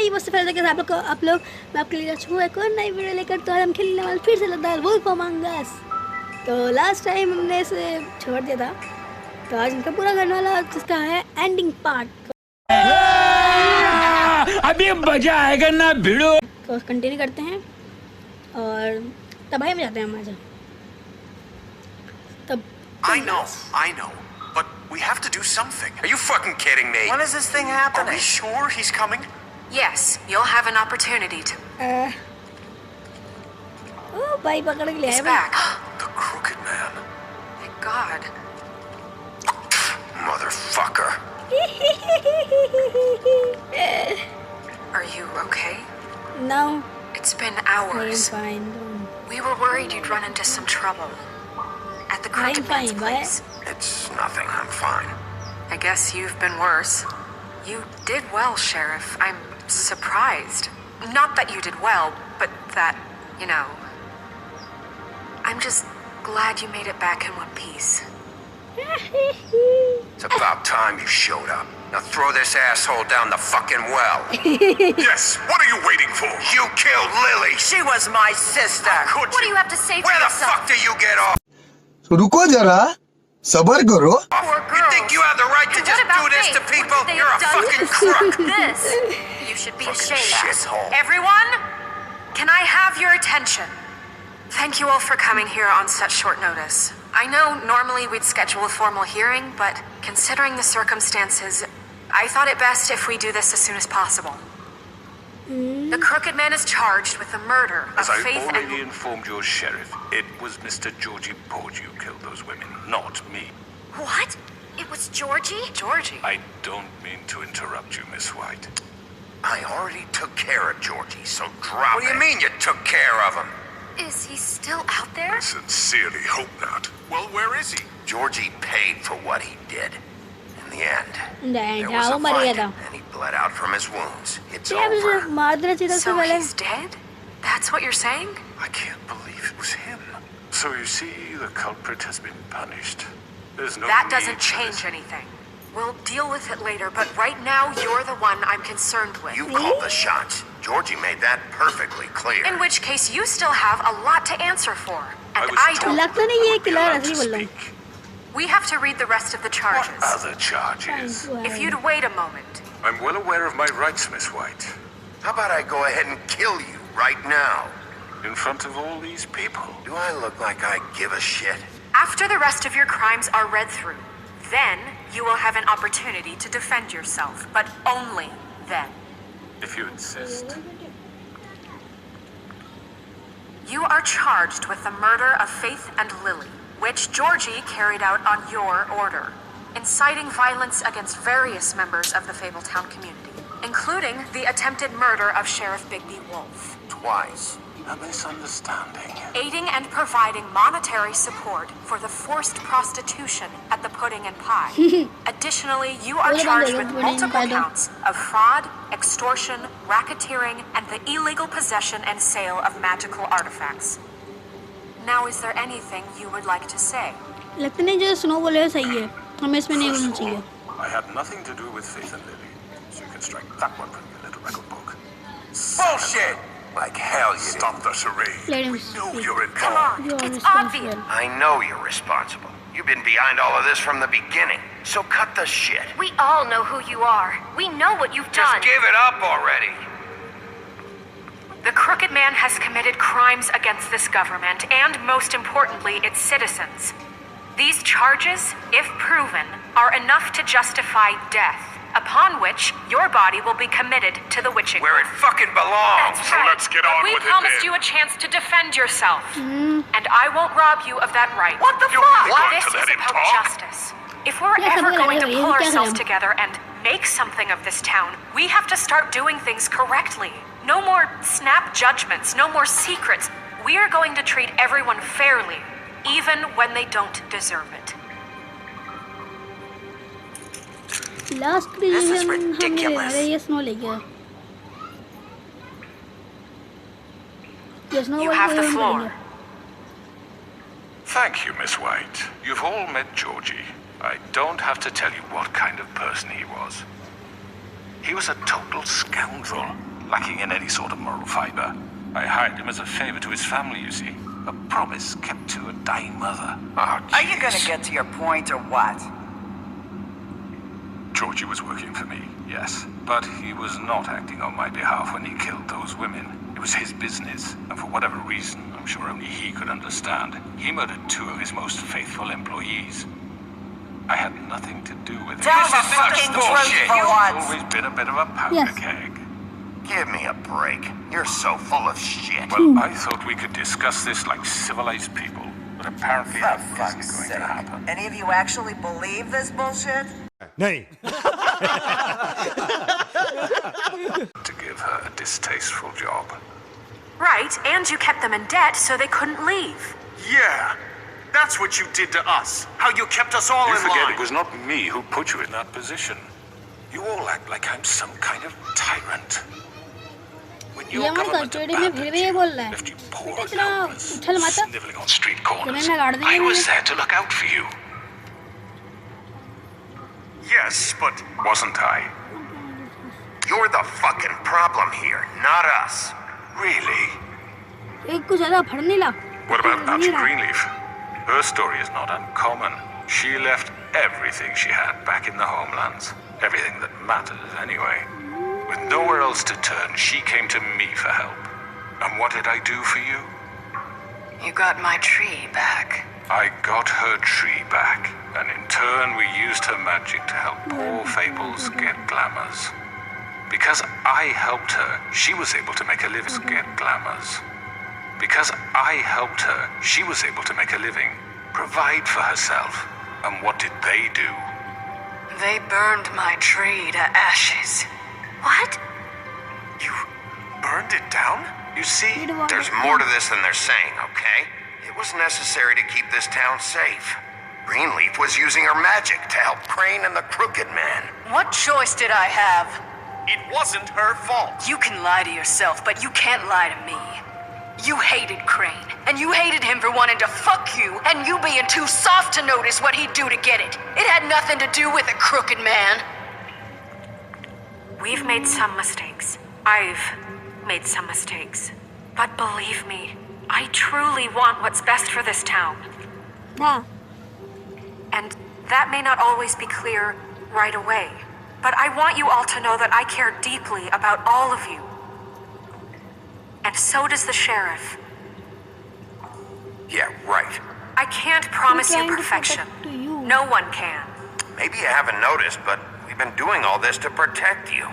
भाई मुझसे पहले कि आप लोग मैं आपके लिए चुका एक और नई वीडियो लेकर तो आज हम खेलने वाले फिर से लद्दाख वुल्फ अमंग अस। तो लास्ट टाइम हमने इसे छोड़ दिया था, तो आज इनका पूरा करने वाला जिसका है एंडिंग पार्ट। अभी मजा आएगा ना भिड़ो। तो कंटिन्यू करते हैं और तबाही में जाते हैं हम आज। तब I know, but we have to do something. Are you fucking kidding me? When is this thing happening? Are we sure he's coming? Yes, you'll have an opportunity to. ओ भाई पकड़ के ले He's आया back. The crooked man. Thank God. Motherfucker. Are you okay? No, It's been I am hours. fine. We were worried you'd run into some trouble. At the I'm Crooked Man's fine, place. It's nothing. I'm fine. I guess you've been worse. You did well, Sheriff. I'm surprised. Not that you did well, but that, you know. I'm just glad you made it back in one piece. It's about time you showed up. Now throw this asshole down the fucking well. Yes, what are you waiting for? You killed Lily. She was my sister. Could What do you have to say for Where the yourself? fuck do you get off? रुको जरा सबर करो Poor You think you have the right to And just what about do this to Faith? people? What could they You're a have done fucking to crook. this? You should be Fucking ashamed. shithole. Everyone, can I have your attention? Thank you all for coming here on such short notice. I know normally we'd schedule a formal hearing, but considering the circumstances, I thought it best if we do this as soon as possible. The Crooked Man is charged with the murder As of I Faith already and... informed your sheriff, it was Mr. Georgie Porge who killed those women, not me. What? It was Georgie? Georgie? I don't mean to interrupt you, Miss White. I already took care of Georgie, so drop What do you it. mean you took care of him? Is he still out there? Sincerely hope not. Well, where is he? Georgie paid for what he did. In the end, there हाँ was वो a मर गया fight, था। and he bled out from his wounds. It's यार मुझे over. मार देना चाहिए था उससे So पहले। he's dead? That's what you're saying? I can't believe it was him. So you see, the culprit has been punished. There's no That need doesn't for change this. anything. We'll deal with it later, but right now you're the one I'm concerned with. You called the shots. Georgie made that perfectly clear. In which case you still have a lot to answer for. And was I told don't. लगता नहीं ये you would be killer allowed ऐसे ही to बोल रहा हूँ। speak. We have to read the rest of the What charges. other charges? If you'd wait a moment. I'm well aware of my rights, Miss White. How about I go ahead and kill you right now? In front of all these people. Do I look like I give a shit? After the rest of your crimes are read through, then you will have an opportunity to defend yourself, but only then. If you insist. You are charged with the murder of Faith and Lily, which Georgie carried out on your order, inciting violence against various members of the Fabletown community, including the attempted murder of Sheriff Bigby Wolf. Twice. A misunderstanding. Aiding and providing monetary support for the forced prostitution at the Pudding and Pie. Additionally, you are charged with multiple counts of fraud, extortion, racketeering, and the illegal possession and sale of magical artifacts. Now, is there anything you would like to say? लगता नहीं जो snow बोले हो सही है, हमें इसमें नहीं बोलना First of चाहिए। all, I had nothing to do with Faith and Lily, so you can strike that one from your little record book. Bullshit! Like hell you did. Stop the charade. Let him We know speak. you're Come involved. on, You are it's responsible. obvious. I know you're responsible. You've been behind all of this from the beginning. So cut the shit. We all know who you are. We know what you've Just done. give it up already. The Crooked Man has committed crimes against this government and, most importantly, its citizens. These charges, if proven, are enough to justify death, upon which your body will be committed to the witching. Where it fucking belongs. So let's get on we with it promised then. you a chance to defend yourself, and I won't rob you of that right. What the You're fuck? really going This to let is him about talk? justice. If we're Yeah, ever something going to like that. pull Yeah, ourselves yeah. together and make something of this town, we have to start doing things correctly. No more snap judgments, no more secrets. We are going to treat everyone fairly, even when they don't deserve it. Last This is decision हमने ridiculous. अरे ये snow ले गया। ये snow You have the floor. Thank you, Miss White. You've all met Georgie. I don't have to tell you what kind of person he was. He was a total scoundrel. lacking in any sort of moral fiber. I hired him as a favor to his family, you see. A promise kept to a dying mother. Oh, Are you gonna jeez. get to your point or what? Georgie was working for me, yes. But he was not acting on my behalf when he killed those women. It was his business, and for whatever reason, I'm sure only he could understand, he murdered 2 of his most faithful employees. I had nothing to do with it. Tell This the is such fucking truth bullshit. for You've once. always been a bit of a powder Yes. keg. Give me a break. You're so full of shit. Well, I thought we could discuss this like civilized people, but apparently For that fuck's isn't going sake. to happen. Any of you actually believe this bullshit? To give her a distasteful job. Right, and you kept them in debt so they couldn't leave. Yeah, that's what you did to us. How you kept us all You in forget line. it was not me who put you in that position. You all act like I'm some kind of tyrant. When ये your हमारे government custody में फिर भी ये abandoned बोल you, रहा है left you poor बेटा and इतना helpless, उछल मत sniveling on street corners, तुम्हें गाड़ देंगे I was मुझे। there to look out for you. Yes, but Wasn't I? You're the fucking problem here, not us. Really? एक कुछ ज़्यादा फड़ नहीं ला What about नहीं Patsy रहा। Greenleaf? Her story is not uncommon. She left everything she had back in the homelands. Everything that matters, anyway. With nowhere else to turn, she came to me for help. And what did I do for you? You got my tree back. I got her tree back, and in turn we used her magic to help poor Fables get glamours. Because I helped her, she was able to make a living. Get glamours. Because I helped her, she was able to make a living, provide for herself. And what did they do? They burned my tree to ashes. What? you burned it down? You see, there's more to this than they're saying, okay? It was necessary to keep this town safe. Greenleaf was using her magic to help Crane and the Crooked Man. What choice did I have? It wasn't her fault. You can lie to yourself, but you can't lie to me. You hated Crane, and you hated him for wanting to fuck you, and you being too soft to notice what he'd do to get it. It had nothing to do with a crooked man. We've made some mistakes. I've made some mistakes. But believe me, I truly want what's best for this town. हाँ And that may not always be clear right away. But I want you all to know that I care deeply about all of you. And so does the sheriff. Yeah, right. I can't promise you trying to perfection. protect to you. No one can. Maybe you haven't noticed, but we've been doing all this to protect you.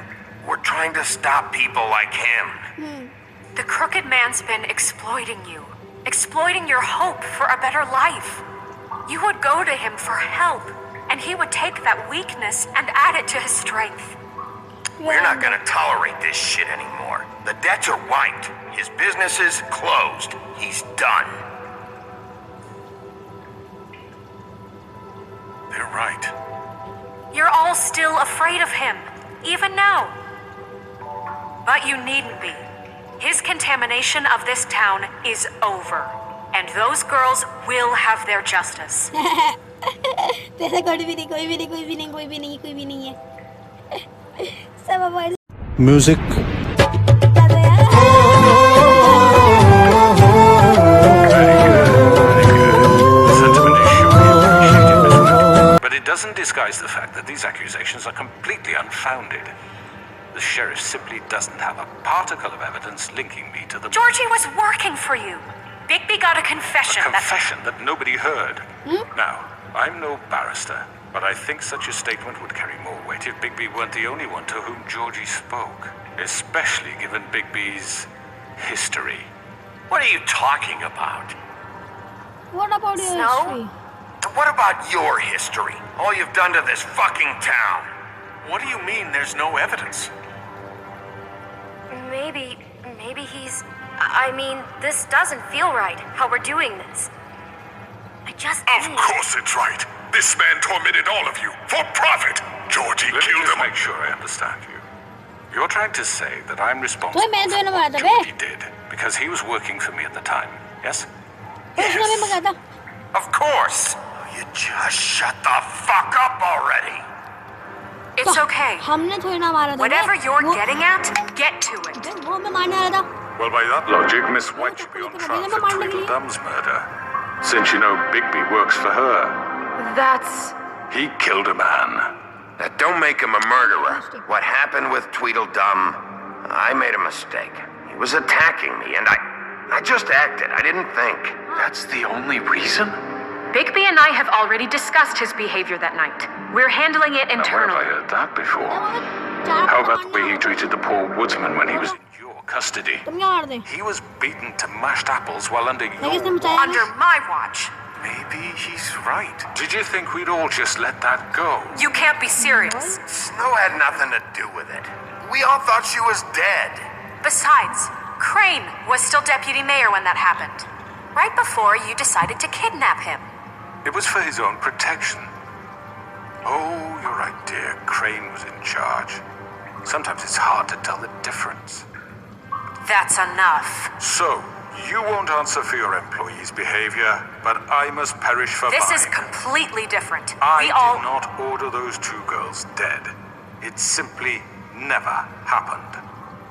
We're trying to stop people like him. The Crooked Man's been exploiting you. Exploiting your hope for a better life. You would go to him for help, and he would take that weakness and add it to his strength. We're not gonna tolerate this shit anymore. The debts are wiped. His business is closed. He's done. They're right. You're all still afraid of him, even now. But you needn't be. His contamination of this town is over. And those girls will have their justice. तेरा कोई भी नहीं कोई भी नहीं कोई भी नहीं कोई भी नहीं कोई भी नहीं है सब हमारे Music. साथ है Sentiment is surely appreciated, Miss White. But it doesn't disguise the fact that these accusations are completely unfounded. The sheriff simply doesn't have a particle of evidence linking me to the... Georgie was working for you. Bigby got a confession. A confession that nobody heard. Now, I'm no barrister, but I think such a statement would carry more weight if Bigby weren't the only one to whom Georgie spoke. Especially given Bigby's history. What are you talking about? What about your Snow? history? What about your history? All you've done to this fucking town? What do you mean there's no evidence? Maybe he's... I mean, this doesn't feel right, how we're doing this. I just Of need... course it's right. This man tormented all of you for profit. Georgie killed him. Make sure I understand you. You're trying to say that I'm responsible तो मैं तो for ना what मारता Georgie bay did because he was working for me at the time. Yes? उसने भी मगा था Of course. You just shut the fuck up already. It's okay. हमने थोड़ी ना मारा था Whatever you're वो- getting at, get to it. वो हमें मारने वाला था Well, by that logic, Miss White should be on trial for Tweedledum's murder. Since you know Bigby works for her. That's... He killed a man. Now, don't make him a murderer. What happened with Tweedledum, I made a mistake. He was attacking me, and I just acted. I didn't think. That's the only reason? Bigby and I have already discussed his behavior that night. We're handling it Now, where have I internally. heard that before? चार How को about the way he मारना treated the poor woodsman when he was in your custody? तुम क्या मार दे He was beaten to mashed apples while under मैं किसने your... बचाया Under my watch. Maybe he's right. Did you think we'd all just let that go? You can't be serious. Snow had nothing to do with it. We all thought she was dead. Besides, Crane was still deputy mayor when that happened. Right before you decided to kidnap him. It was for his own protection. Oh, you're right, dear. Crane was in charge. Sometimes it's hard to tell the difference. That's enough. So, you won't answer for your employees' behavior, but I must perish for This mine. is completely different. I We all... did not order those two girls dead. It simply never happened.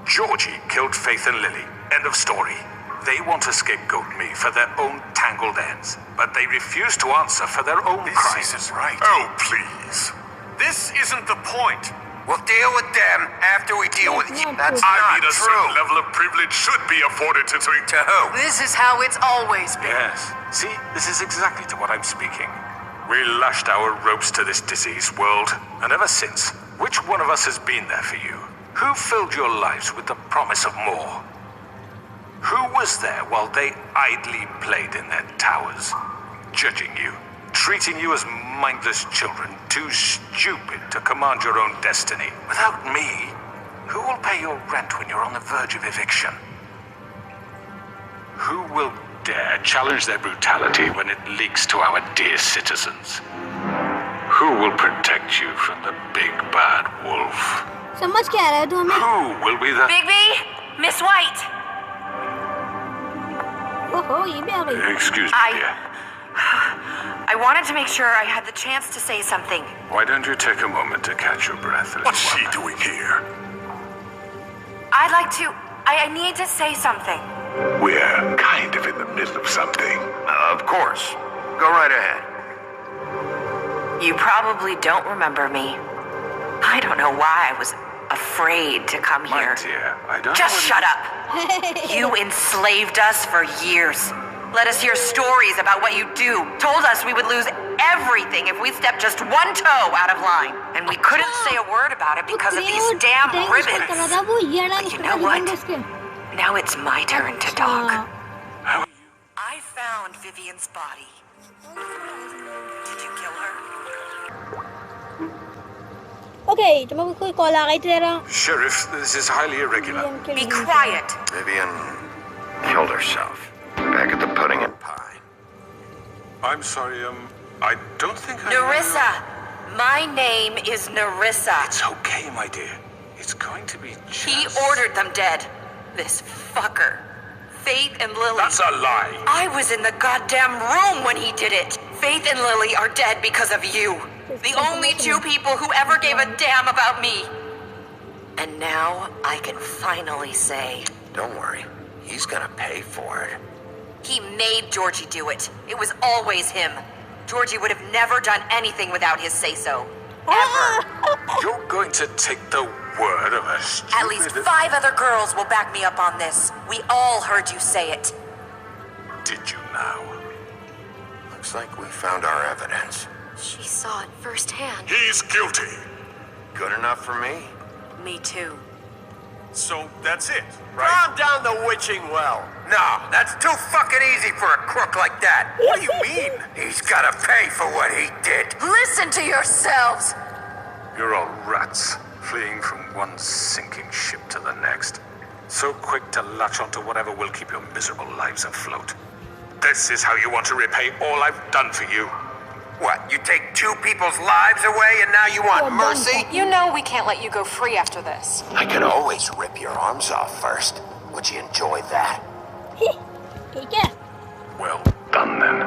Georgie killed Faith and Lily. End of story. They want to scapegoat me for their own tangled ends, but they refuse to answer for their own crimes. This isn't right. Oh, please. This isn't the point. We'll deal with them after we deal with you. That's I not mean, a true. certain level of privilege should be afforded to To who? This is how it's always been. Yes. See, this is exactly to what I'm speaking. We lashed our ropes to this diseased world, and ever since, which one of us has been there for you? Who filled your lives with the promise of more? Who was there while they idly played in their towers, judging you, treating you as mindless children, too stupid to command your own destiny? Without me, who will pay your rent when you're on the verge of eviction? Who will dare challenge their brutality when it leaks to our dear citizens? Who will protect you from the big bad wolf? समझ क्या रहा है तू हमें Who will be the... Bigby, Miss White. ओहो ये भी आ गई Excuse me, dear. I wanted to make sure I had the chance to say something. Why don't you take a moment to catch your breath? What's she doing here? I'd like to. I need to say something. We're kind of in the middle of something. Of course. Go right ahead. You probably don't remember me. I don't know why I was afraid to come My here. dear, I don't Just know shut up. You enslaved us for years. Let us hear stories about what you do. Told us we would lose everything if we stepped just one toe out of line. And we couldn't say a word about it because of these damn ribbons. But you know what? Now it's my turn to talk. How are you? I found Vivian's body. Did you kill her? Okay तो मैं कोई call आ गई थी तेरा Sheriff, this is highly irregular. Be quiet. Vivian killed herself. Back at the Pudding and Pie. I'm sorry, I don't think I... Narissa. My name is Narissa. It's okay, my dear. It's going to be just... He ordered them dead. This fucker. Faith and Lily. That's a lie. I was in the goddamn room when he did it. Faith and Lily are dead because of you. The only two people who ever gave a damn about me. And now I can finally say... Don't worry. He's gonna pay for it. He made Georgie do it. It was always him. Georgie would have never done anything without his say-so. Ever. You're going to take the word of a stupid... At least 5 other girls will back me up on this. We all heard you say it. Did you now? Looks like we found our evidence. She saw it firsthand. He's guilty. Good enough for me? Me too. So that's it, right? Calm down the witching well. No, that's too fucking easy for a crook like that. What do you mean? He's gotta pay for what he did. Listen to yourselves! You're all rats, fleeing from one sinking ship to the next. So quick to latch onto whatever will keep your miserable lives afloat. This is how you want to repay all I've done for you. What, you take 2 people's lives away and now you want mercy? You know we can't let you go free after this. I could always rip your arms off first. Would you enjoy that? ठीक है Well done then.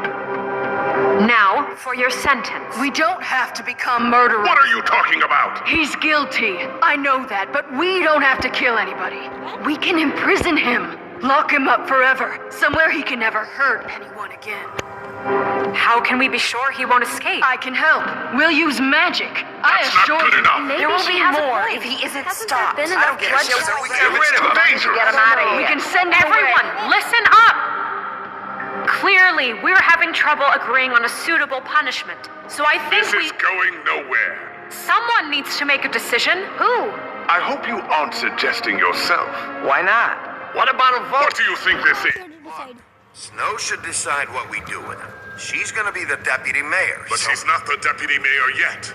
Now, for your sentence. We don't have to become murderers. What are you talking about? He's guilty. I know that, but we don't have to kill anybody. We can imprison him. Lock him up forever. Somewhere he can never hurt anyone again. How can we be sure he won't escape? I can help. We'll use magic. I That's not assure good you. enough. Maybe There will she be has a more point. if he isn't Hasn't stopped. there been I enough don't get it. bloodshed we so get rid of him. to get him out of here? We can send him Everyone, away. listen up! Clearly, we're having trouble agreeing on a suitable punishment. So I think This is going nowhere. someone needs to make a decision. Who? I hope you aren't suggesting yourself. Why not? What about a vote? What do you think this is? So to decide. Snow should decide what we do with him. She's gonna be the deputy mayor. But so- she's not the deputy mayor yet.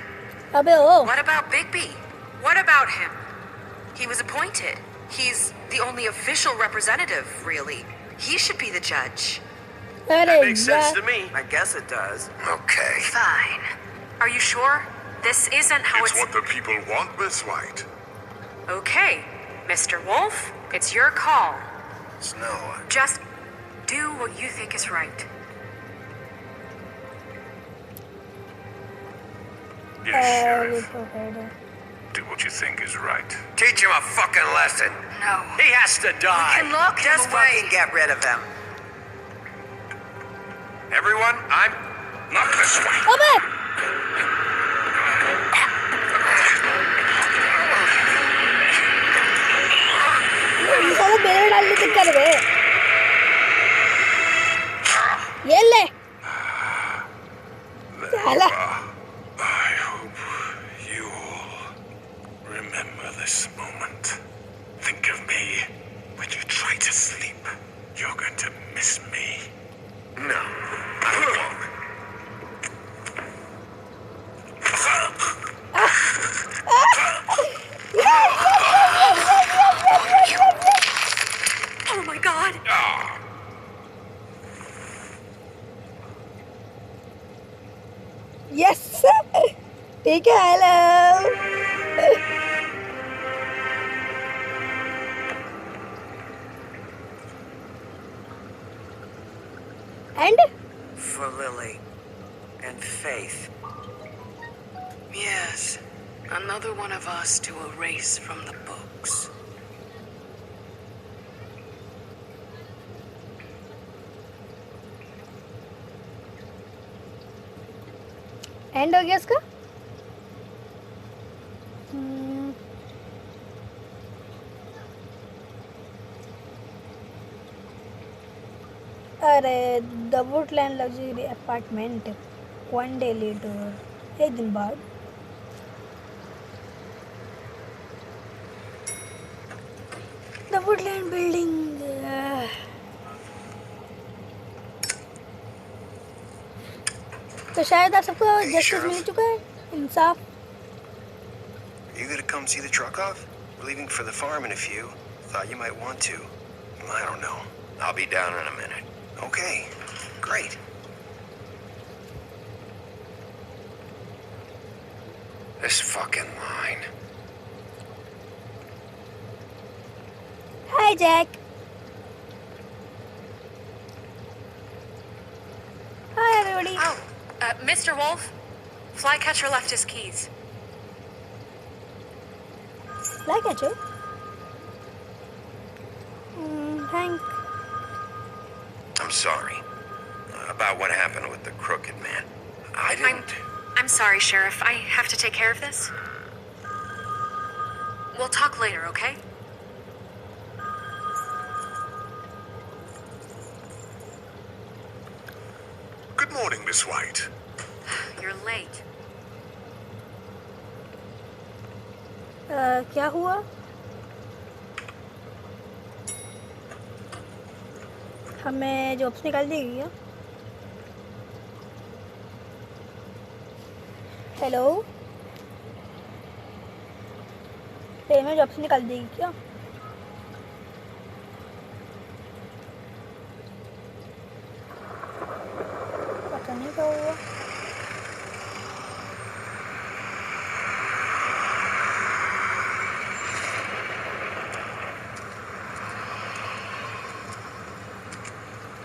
अबे ओ What about Bigby? What about him? He was appointed. He's the only official representative, really. He should be the judge. अरे यार to me. I guess it does. Okay. Fine. Are you sure? This isn't how It's what the people want, Miss White. Okay, Mr. Wolf, it's your call. Snow. Just do what you think is right. Yes, ये Sheriff. तो है ना। Do what you think is right. Teach him a fucking lesson. No. He has to die. can lock him Just away. fucking get rid of him. Everyone, I'm Not this way. अबे ये साला baler डालने के कर गए ये ले साला I hope you all remember this moment. Think of me when you try to sleep. You're going to miss me. no. I won't. Oh my god! Yes ठीक है hello and For Lily. And Faith. Yes. Another one of us to erase from the books. And हो गया इसका अरे the Woodland luxury apartment one day letter एक दिन बाद the Woodland building तो शायद आप सबको जस्टिस मिल चुका है इंसाफ You gonna come see the truck off? We're leaving for the farm in a few. Thought you might want to. I don't know. I'll be down in a minute. Okay. Great. This fucking line. Hi Jack hi everybody Oh, Mr. Wolf, Flycatcher left his keys. Like it, Joe. Thank. I'm sorry. About what happened with the crooked man. I didn't. I'm sorry, Sheriff. I have to take care of this. We'll talk later, okay? Good morning, Miss White. You're late. क्या हुआ हमें jobs निकाल देगी क्या hello हमें jobs निकाल देगी क्या पता नहीं क्या हुआ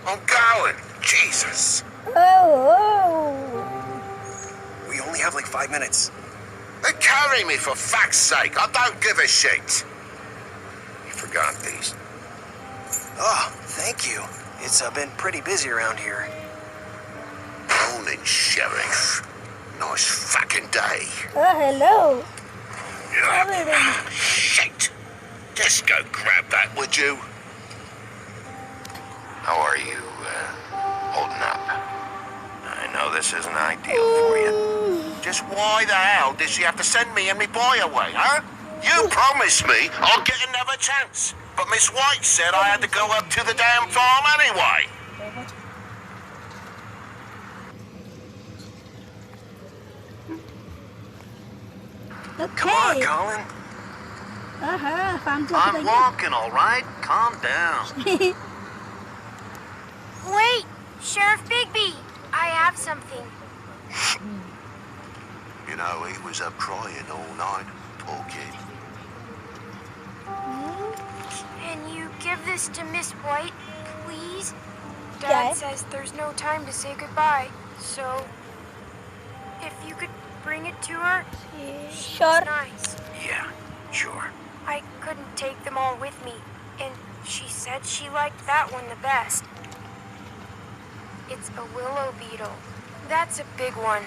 Oh, Gowan! Jesus! Oh, have like 5 minutes. Carry me, for fuck's sake. I don't give a shit. You forgot these. Oh, thank you. It's been pretty busy around here. Morning, Sheriff. Nice fucking day. Oh, hello. Shit. Just go grab that, would you? How are you, holding up? I know this isn't ideal for you. Just why the hell did she have to send me and me boy away, huh? You promised me I'll get another chance. But Miss White said I had to go up to the damn farm anyway. Okay. Come on, Colin. Farm I'm walking, all right? Calm down. Wait, Sheriff Bigby, I have something. You know, he was up crying all night, poor kid. Can you give this to Miss White, please? Yeah. Dad says there's no time to say goodbye, so if you could bring it to her, Sure. nice. Yeah, sure. I couldn't take them all with me, and she said she liked that one the best. It's a willow beetle. That's a big one.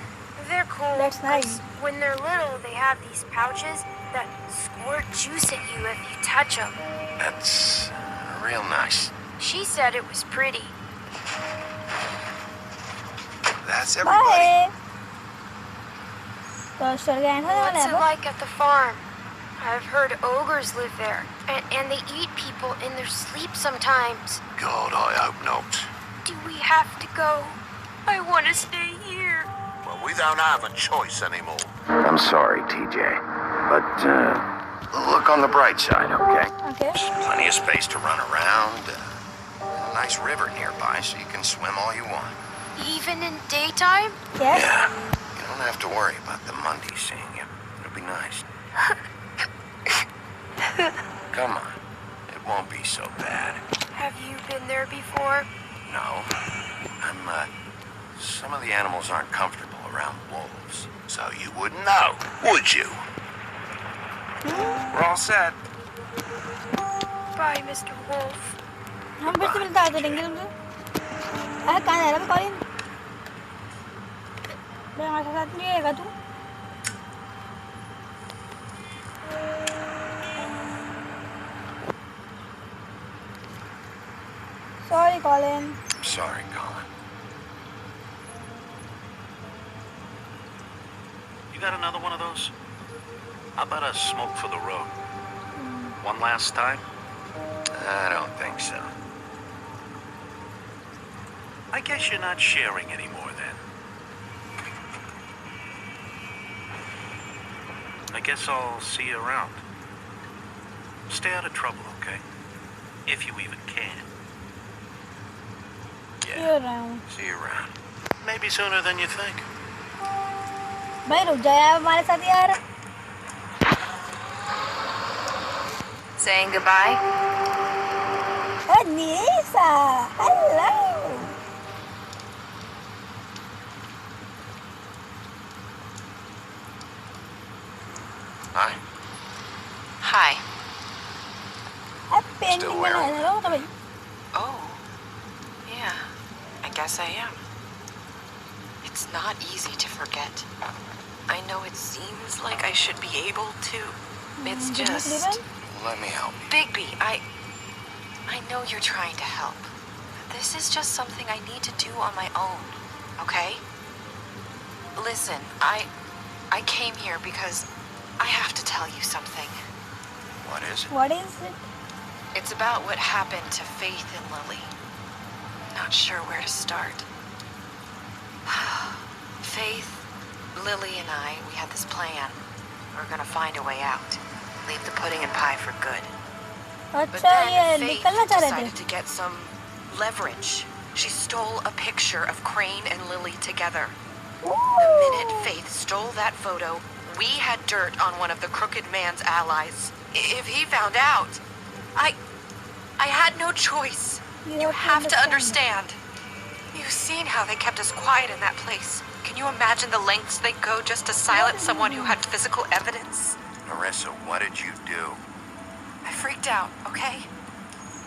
They're cool. That's nice. 'cause when they're little, they have these pouches that squirt juice at you if you touch them. That's real nice. She said it was pretty. That's everybody. Bye. तो चल गए हैं What's it ना like at the farm? I've heard ogres live there, and they eat people in their sleep sometimes. God, I hope not. Do we have to go? I want to stay here. Well, we don't have a choice anymore. I'm sorry, TJ. But, look on the bright side, okay? Okay. There's plenty of space to run around. A nice river nearby, so you can swim all you want. Even in daytime? Yes. Yeah. You don't have to worry about the Mundy seeing you. It'll be nice. Come on. It won't be so bad. Have you been there before? No. Some of the animals aren't comfortable around wolves. So you wouldn't know, would you? We're all set. Bye, Mr. Wolf. हम फिर से मिलते हैं देंगे तुमसे अरे कहाँ जा रहा है कॉलिन भाई हमारे साथ नहीं आएगा तू Sorry, Colin. I'm sorry, Colin. You got another one of those? How about a smoke for the road? One last time? I don't think so. I guess you're not sharing anymore then. I guess I'll see you around. Stay out of trouble, okay? If you even can. See you around. See you around. Maybe sooner than you think. भाई रुक जा यार हमारे साथ यार Saying goodbye? Nisa, hello. Hi. Hi. Still wearing it? Oh. Yeah. I guess I am. It's not easy to forget. I know it seems like I should be able to. It's just... Let me help you. Bigby, I know you're trying to help. This is just something I need to do on my own, okay? Listen, I came here because I have to tell you something. What is it? What is it? It's about what happened to Faith and Lily. Not sure where to start. Faith, Lily, and I, we had this plan. We're gonna find a way out. Leave the pudding and pie for good. But अच्छा ये then Faith निकलना चाह रहे decided थे to get some leverage. She stole a picture of Crane and Lily together. The minute Faith stole that photo, we had dirt on one of the crooked man's allies. If he found out, I had no choice. You have to understand. You've seen how they kept us quiet in that place. place. Can you imagine the lengths they go just to silence someone who had physical evidence? Marissa, what did you do? I freaked out, okay?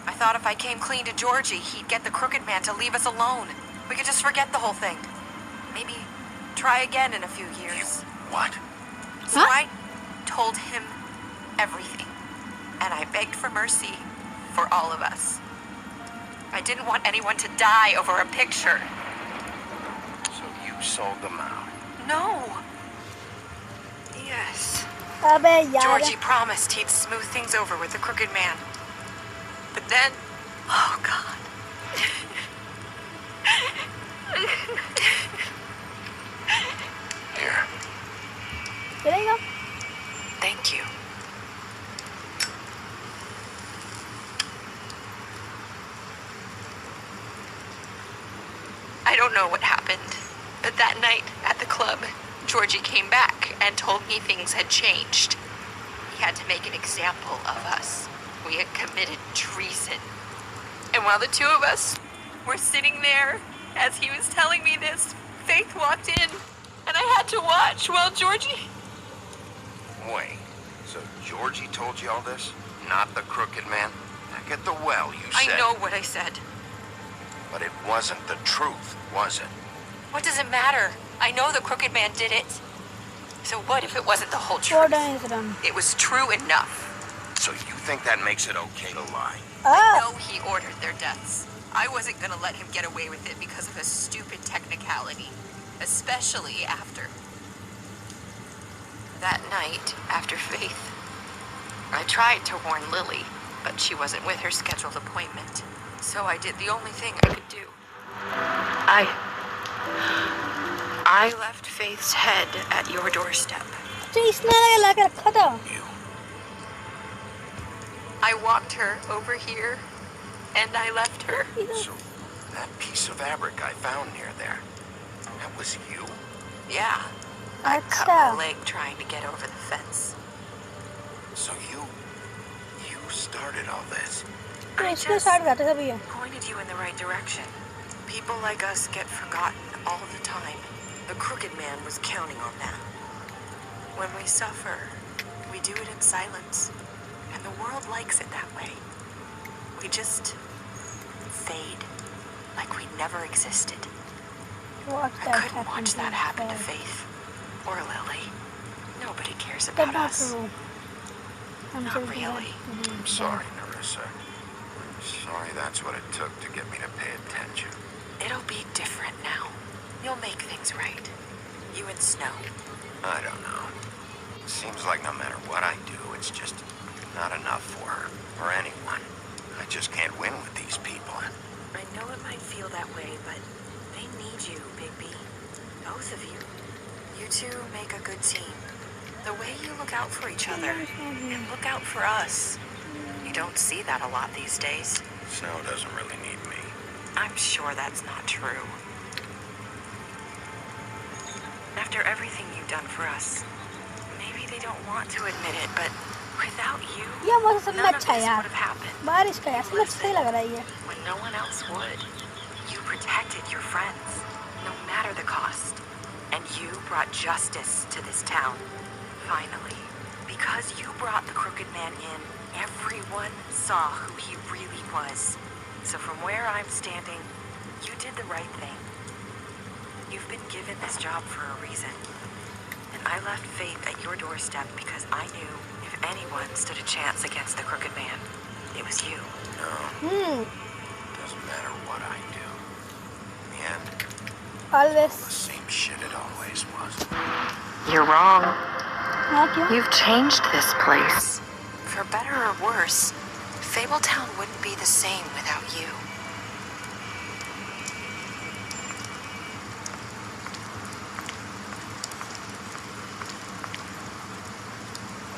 I thought if I came clean to Georgie, he'd get the crooked man to leave us alone. We could just forget the whole thing. Maybe try again in a few years. What? So I told him everything. And I begged for mercy for all of us. I didn't want anyone to die over a picture. So you sold them out? No. Yes. अबे यार Georgie promised he'd smooth things over with the crooked man. But then, oh God. Here. चलेगा Thank you. I don't know what happened, but that night at the club, Georgie came back and told me things had changed. He had to make an example of us. We had committed treason. And while the two of us were sitting there, as he was telling me this, Faith walked in, and I had to watch while Georgie... Wait, so Georgie told you all this? Not the crooked man? Back at the well, you said. I know what I said. But it wasn't the truth, was it? What does it matter? I know the crooked man did it. So what if it wasn't the whole छोड़ truth? रहे हैं इस रंग It was true enough. So you think that makes it okay to lie? I know he ordered their deaths. I wasn't gonna let him get away with it because of a stupid technicality. Especially after. That night, after Faith, I tried to warn Lily, but she wasn't with her scheduled appointment. So I did the only thing I could do. I left Faith's head at your doorstep. तो इसने लगा के रखा था I walked her over here, and I left her. So that piece of fabric I found near there, that was you? Yeah. I cut my leg trying to get over the fence. So you started all this? तो इसको side करते सब ये Pointed you in the right direction. People like us get forgotten all the time. The crooked man was counting on that. When we suffer, we do it in silence. And the world likes it that way. We just fade. Like we never existed. I couldn't watch that happen to Faith. Or Lily. Nobody cares about us. Not really. I'm sorry, Narissa. I'm sorry that's what it took to get me to pay attention. It'll be different now. You'll make things right. You and Snow. I don't know. It seems like no matter what I do, it's just not enough for her, or anyone. I just can't win with these people. I know it might feel that way, but they need you, Bigby. Both of you. You two make a good team. The way you look out for each other, and look out for us. You don't see that a lot these days. Snow doesn't really need me. I'm sure that's not true. After everything you've done for us, maybe they don't want to admit it, but without you, ये मौसम none of अच्छा है this यार would have happened. बारिश का यार समझ सही लग रहा है ये When no one else would. You protected your friends, no matter the cost. And you brought justice to this town. Finally. Because you brought the crooked man in, everyone saw who he really was. So from where I'm standing, you did the right thing. You've been given this job for a reason. And I left Faith at your doorstep because I knew if anyone stood a chance against the crooked man, it was you. No. Doesn't matter what I do. In the end, always the same shit it always was. You're wrong. हाँ क्यों You've changed this place. For better or worse, Fabletown wouldn't be the same without you.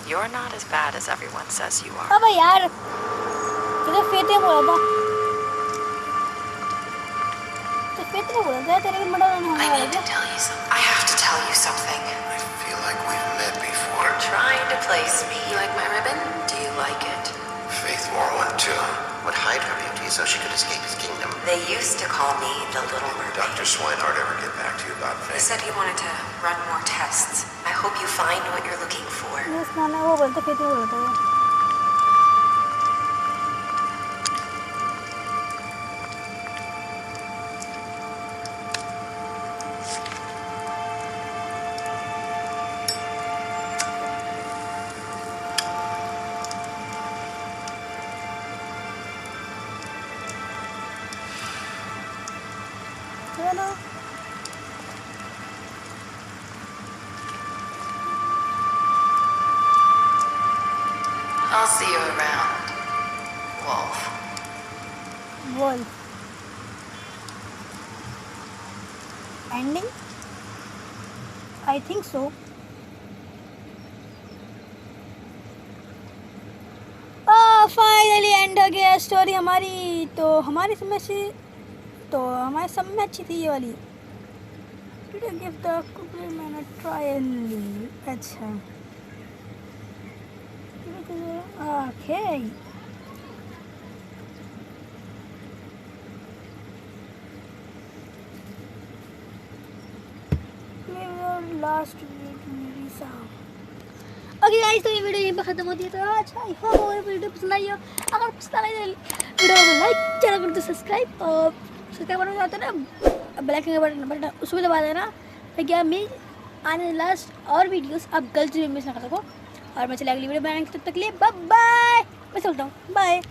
You're not as bad as everyone says you are. अबे यार इधर fate ने बोला था तो fate ने बोला था तेरे को मर्डर नहीं होने वाला है I have to tell you something. I feel like we've met before. Trying to place me. You like my ribbon? Do you like it? Faith immoral one, too. Would hide her beauty so she could escape his kingdom. They used to call me the Little Mermaid. Dr. Swinehart ever get back to you about He Faith? said he wanted to run more tests. I hope you find what you're looking for. Yes नाना वो बोलते खेती में बोलते हैं चलो I'll see you around, Wolf. Wolf ending I think so finally and हो गया story हमारी तो हमारी समझ से तो हमारी सब में अच्छी थी ये वाली today give the cooker man a trial अच्छा ओके लास्ट ओके गाइस तो ये वीडियो यहीं पर खत्म होती है तो आज आई होप वो वीडियो पसंद आई हो अगर पसंद आई तो वीडियो को लाइक चैनल को सब्सक्राइब और सब्सक्राइब करना चाहते हो ना बेल आइकन बटन उसको दबा देना ताकि आप मेरी आने लास्ट और वीडियोस आप गलती में मिस ना कर सको और मैं चले अगली वीडियो बनाने की तब तक के लिए बाय बाय मैं चलता हूँ बाय।